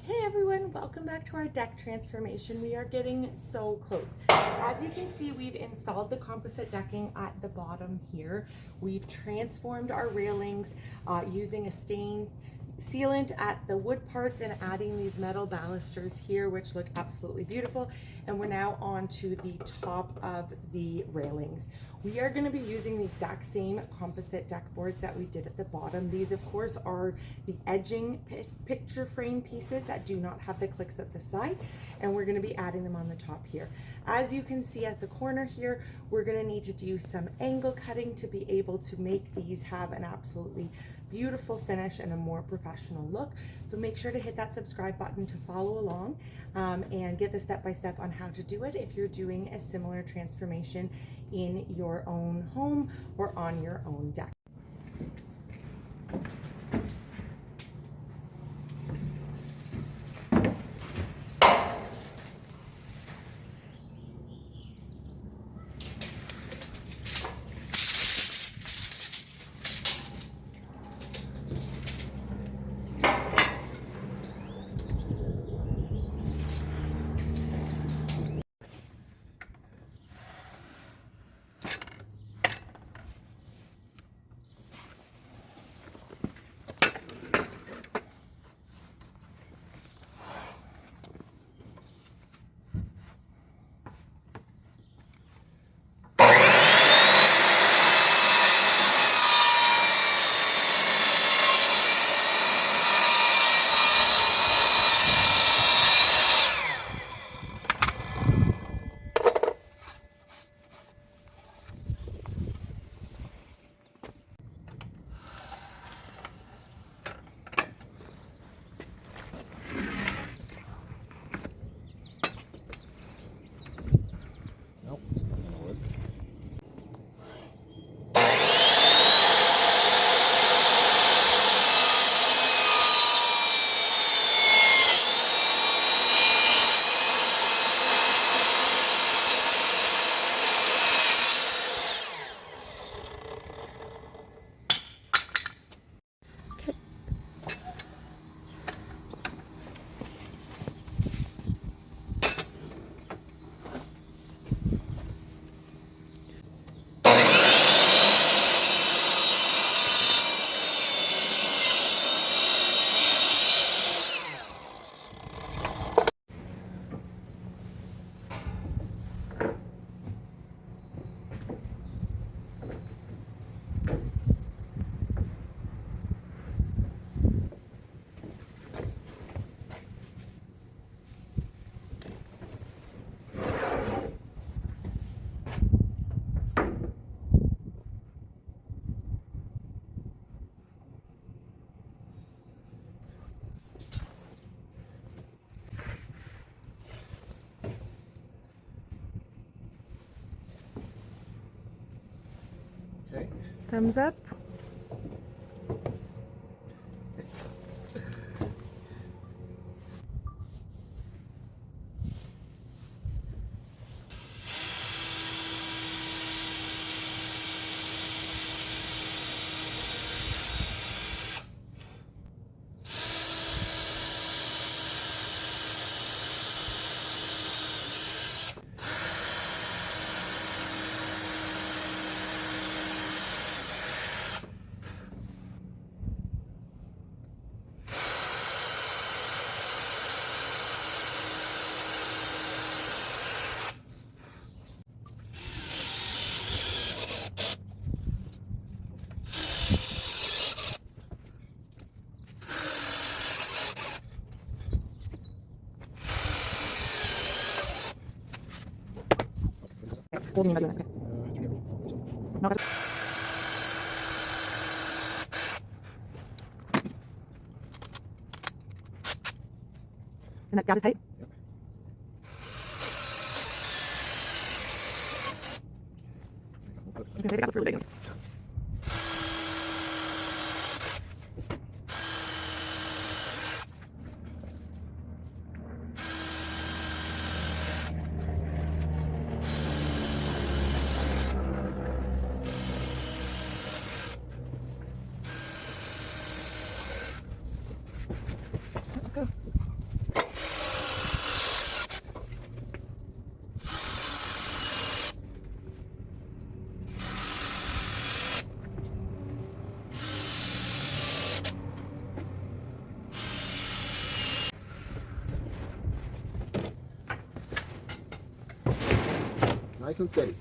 Hey everyone, welcome back to our deck transformation. We are getting so close. As you can see, we've installed the composite decking at the bottom here. We've transformed our railings using a stain sealant at the wood parts and adding these metal balusters here, which look absolutely beautiful. And we're now on to the top of the railings. We are going to be using the exact same composite deck boards that we did at the bottom. These of course are the edging picture frame pieces that do not have the clicks at the side, and we're going to be adding them on the top here. As you can see at the corner here, we're going to need to do some angle cutting to be able to make these have an absolutely beautiful finish and a more professional look. So make sure to hit that subscribe button to follow along and get the step-by-step on how to do it if you're doing a similar transformation in your own home or on your own deck. Okay. Thumbs up. What do you mean by doing this? No, that's... And that gap is tight? Yep. I was going to say the gap looks really big. Nice and steady.